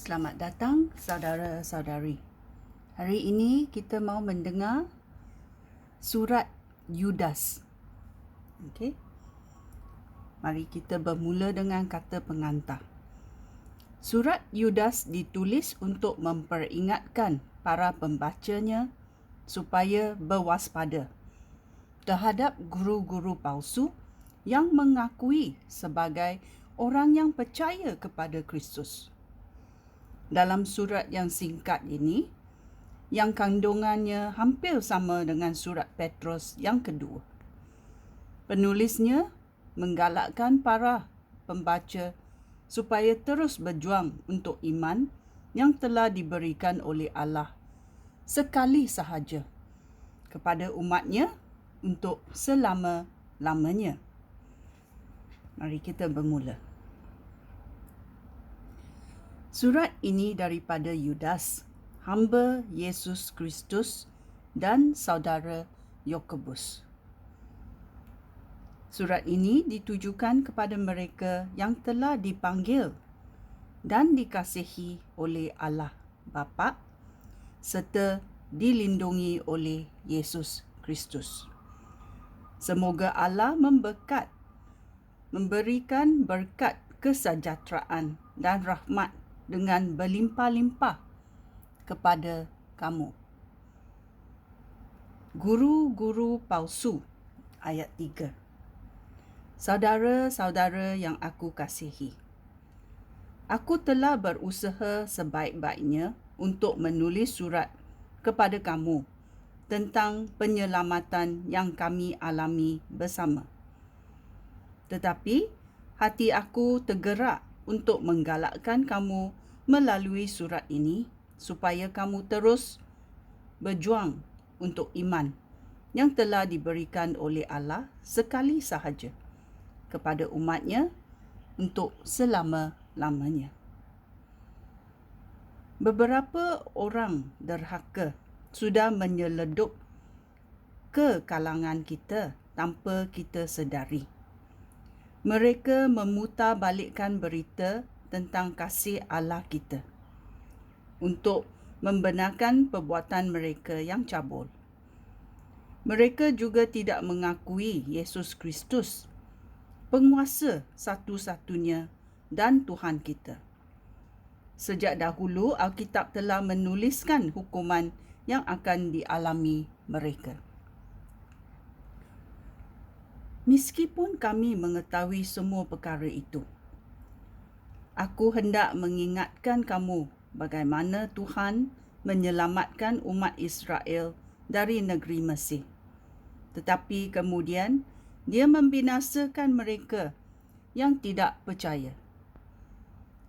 Selamat datang saudara-saudari. Hari ini kita mau mendengar surat Yudas. Okey. Mari kita bermula dengan kata pengantar. Surat Yudas ditulis untuk memperingatkan para pembacanya supaya berwaspada terhadap guru-guru palsu yang mengakui sebagai orang yang percaya kepada Kristus. Dalam surat yang singkat ini, yang kandungannya hampir sama dengan surat Petrus yang kedua. Penulisnya menggalakkan para pembaca supaya terus berjuang untuk iman yang telah diberikan oleh Allah sekali sahaja kepada umatnya untuk selama-lamanya. Mari kita bermula. Surat ini daripada Yudas, hamba Yesus Kristus dan saudara Yakobus. Surat ini ditujukan kepada mereka yang telah dipanggil dan dikasihi oleh Allah Bapa serta dilindungi oleh Yesus Kristus. Semoga Allah memberikan berkat kesejahteraan dan rahmat dengan berlimpah-limpah kepada kamu. Guru-guru palsu, ayat 3. Saudara-saudara yang aku kasihi, aku telah berusaha sebaik-baiknya untuk menulis surat kepada kamu tentang penyelamatan yang kami alami bersama. Tetapi hati aku tergerak untuk menggalakkan kamu melalui surat ini supaya kamu terus berjuang untuk iman yang telah diberikan oleh Allah sekali sahaja kepada umatnya untuk selama-lamanya. Beberapa orang derhaka sudah menyeledup ke kalangan kita tanpa kita sedari. Mereka memutarbalikkan berita tentang kasih Allah kita untuk membenarkan perbuatan mereka yang cabul. Mereka juga tidak mengakui Yesus Kristus, penguasa satu-satunya dan Tuhan kita. Sejak dahulu, Alkitab telah menuliskan hukuman yang akan dialami mereka. Meskipun kami mengetahui semua perkara itu, aku hendak mengingatkan kamu bagaimana Tuhan menyelamatkan umat Israel dari negeri Mesir. Tetapi kemudian dia membinasakan mereka yang tidak percaya.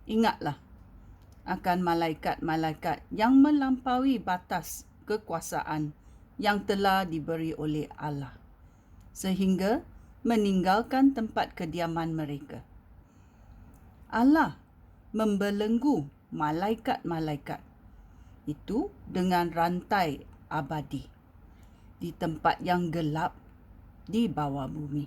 Ingatlah akan malaikat-malaikat yang melampaui batas kekuasaan yang telah diberi oleh Allah, sehingga meninggalkan tempat kediaman mereka. Allah membelenggu malaikat-malaikat itu dengan rantai abadi di tempat yang gelap di bawah bumi.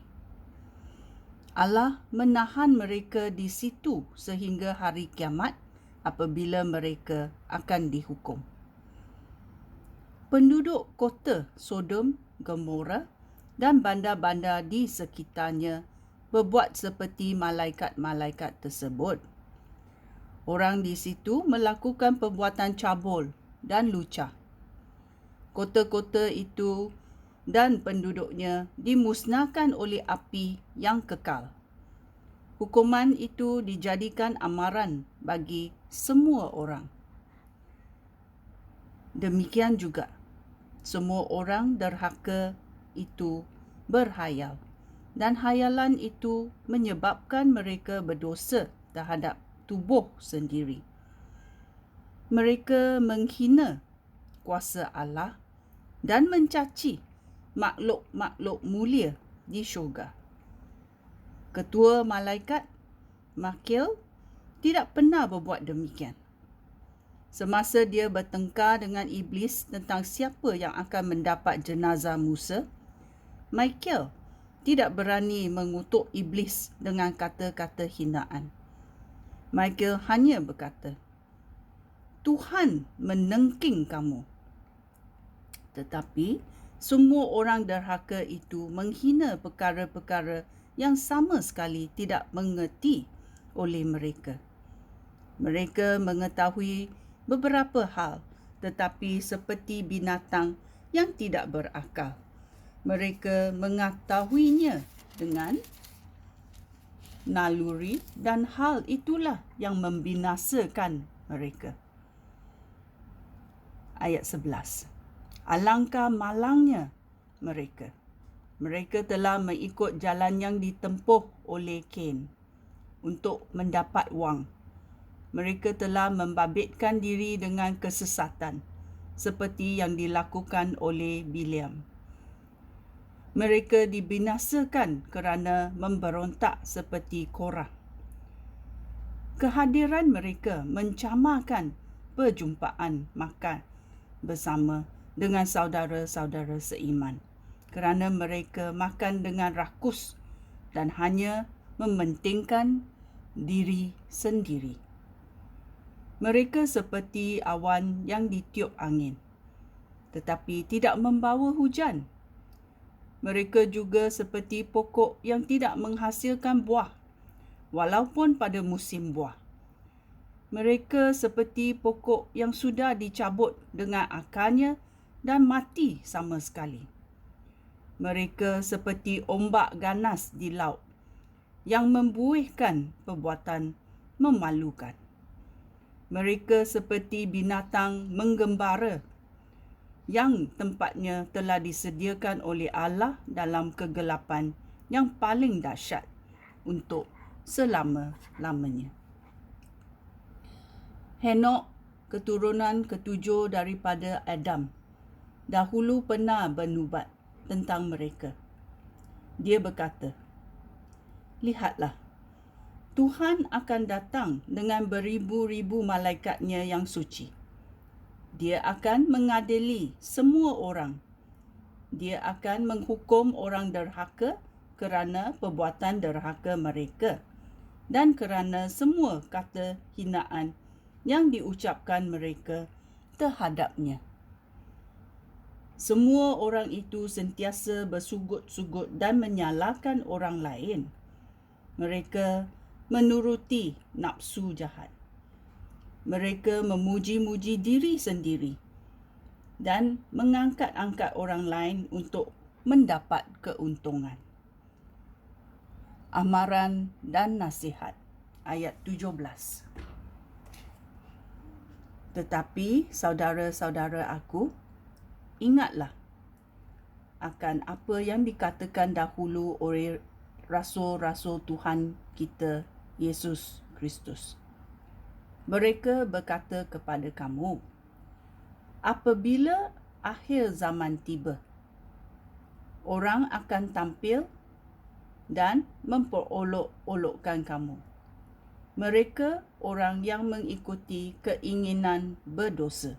Allah menahan mereka di situ sehingga hari kiamat apabila mereka akan dihukum. Penduduk kota Sodom, Gomora dan bandar-bandar di sekitarnya berbuat seperti malaikat-malaikat tersebut. Orang di situ melakukan perbuatan cabul dan lucah. Kota-kota itu dan penduduknya dimusnahkan oleh api yang kekal. Hukuman itu dijadikan amaran bagi semua orang. Demikian juga, semua orang derhaka itu berhayal, dan hayalan itu menyebabkan mereka berdosa terhadap tubuh sendiri. Mereka menghina kuasa Allah dan mencaci makhluk-makhluk mulia di syurga. Ketua malaikat, Michael, tidak pernah berbuat demikian. Semasa dia bertengkar dengan iblis tentang siapa yang akan mendapat jenazah Musa, Michael tidak berani mengutuk iblis dengan kata-kata hinaan. Michael hanya berkata, Tuhan menengking kamu. Tetapi semua orang derhaka itu menghina perkara-perkara yang sama sekali tidak mengerti oleh mereka. Mereka mengetahui beberapa hal, tetapi seperti binatang yang tidak berakal. Mereka mengetahuinya dengan naluri dan hal itulah yang membinasakan mereka. Ayat 11. Alangkah malangnya mereka. Mereka telah mengikut jalan yang ditempuh oleh Kain untuk mendapat wang. Mereka telah membabitkan diri dengan kesesatan, seperti yang dilakukan oleh Bileam. Mereka dibinasakan kerana memberontak seperti Korah. Kehadiran mereka mencamarkan perjumpaan makan bersama dengan saudara-saudara seiman, kerana mereka makan dengan rakus dan hanya mementingkan diri sendiri. Mereka seperti awan yang ditiup angin, tetapi tidak membawa hujan. Mereka juga seperti pokok yang tidak menghasilkan buah, walaupun pada musim buah. Mereka seperti pokok yang sudah dicabut dengan akarnya dan mati sama sekali. Mereka seperti ombak ganas di laut yang membuihkan perbuatan memalukan. Mereka seperti binatang menggembara yang tempatnya telah disediakan oleh Allah dalam kegelapan yang paling dahsyat untuk selama-lamanya. Henok, keturunan ketujuh daripada Adam, dahulu pernah bernubat tentang mereka. Dia berkata, "Lihatlah, Tuhan akan datang dengan beribu-ribu malaikatnya yang suci. Dia akan mengadili semua orang. Dia akan menghukum orang derhaka kerana perbuatan derhaka mereka dan kerana semua kata hinaan yang diucapkan mereka terhadapnya." Semua orang itu sentiasa bersugut-sugut dan menyalahkan orang lain. Mereka menuruti nafsu jahat. Mereka memuji-muji diri sendiri dan mengangkat-angkat orang lain untuk mendapat keuntungan. Amaran dan nasihat. Ayat 17. Tetapi saudara-saudara aku, ingatlah akan apa yang dikatakan dahulu oleh rasul-rasul Tuhan kita, Yesus Kristus. Mereka berkata kepada kamu, apabila akhir zaman tiba, orang akan tampil dan memperolok-olokkan kamu. Mereka orang yang mengikuti keinginan berdosa.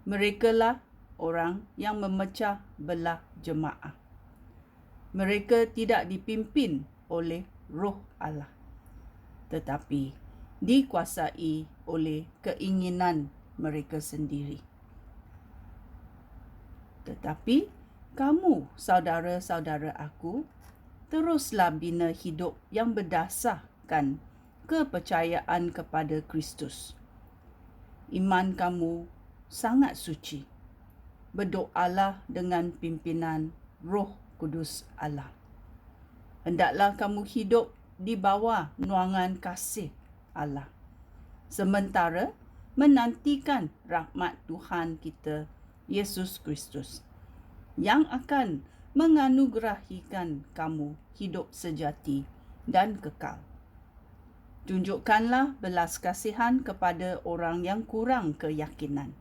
Merekalah orang yang memecah belah jemaah. Mereka tidak dipimpin oleh Roh Allah, tetapi dikuasai oleh keinginan mereka sendiri. Tetapi kamu, saudara-saudara aku, teruslah bina hidup yang berdasarkan kepercayaan kepada Kristus. Iman kamu sangat suci. Berdoalah dengan pimpinan Roh Kudus Allah. Hendaklah kamu hidup di bawah naungan kasih Allah, sementara menantikan rahmat Tuhan kita, Yesus Kristus, yang akan menganugerahikan kamu hidup sejati dan kekal. Tunjukkanlah belas kasihan kepada orang yang kurang keyakinan.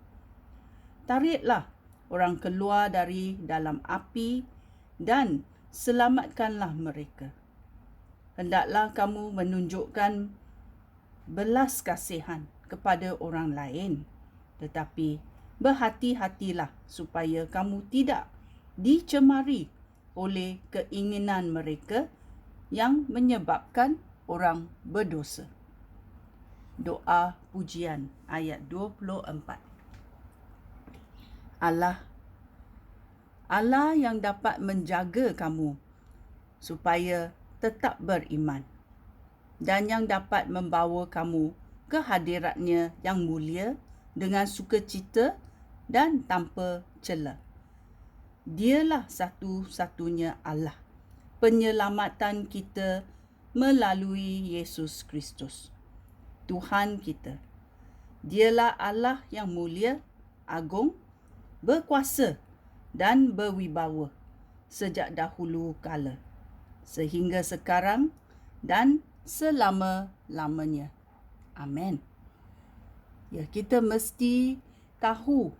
Tariklah orang keluar dari dalam api dan selamatkanlah mereka. Hendaklah kamu menunjukkan belas kasihan kepada orang lain, tetapi berhati-hatilah supaya kamu tidak dicemari oleh keinginan mereka yang menyebabkan orang berdosa. Doa pujian ayat 24. Allah yang dapat menjaga kamu supaya tetap beriman dan yang dapat membawa kamu ke hadirat-Nya yang mulia dengan sukacita dan tanpa cela. Dialah satu-satunya Allah, penyelamatan kita melalui Yesus Kristus, Tuhan kita. Dialah Allah yang mulia, agung, berkuasa dan berwibawa sejak dahulu kala, sehingga sekarang dan selama-lamanya. Amin. Ya, kita mesti tahu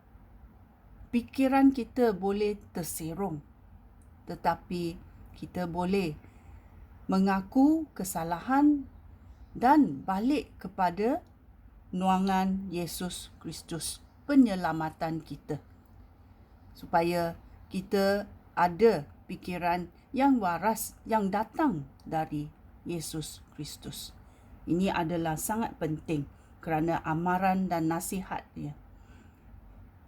fikiran kita boleh terserong, tetapi kita boleh mengaku kesalahan dan balik kepada nuangan Yesus Kristus, penyelamatan kita, supaya kita ada fikiran yang waras yang datang dari Yesus Kristus. Ini adalah sangat penting kerana amaran dan nasihat-Nya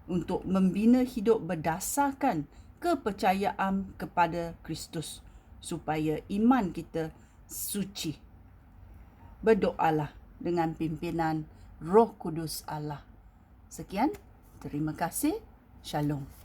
untuk membina hidup berdasarkan kepercayaan kepada Kristus, supaya iman kita suci. Berdoalah dengan pimpinan Roh Kudus Allah. Sekian, terima kasih. Shalom.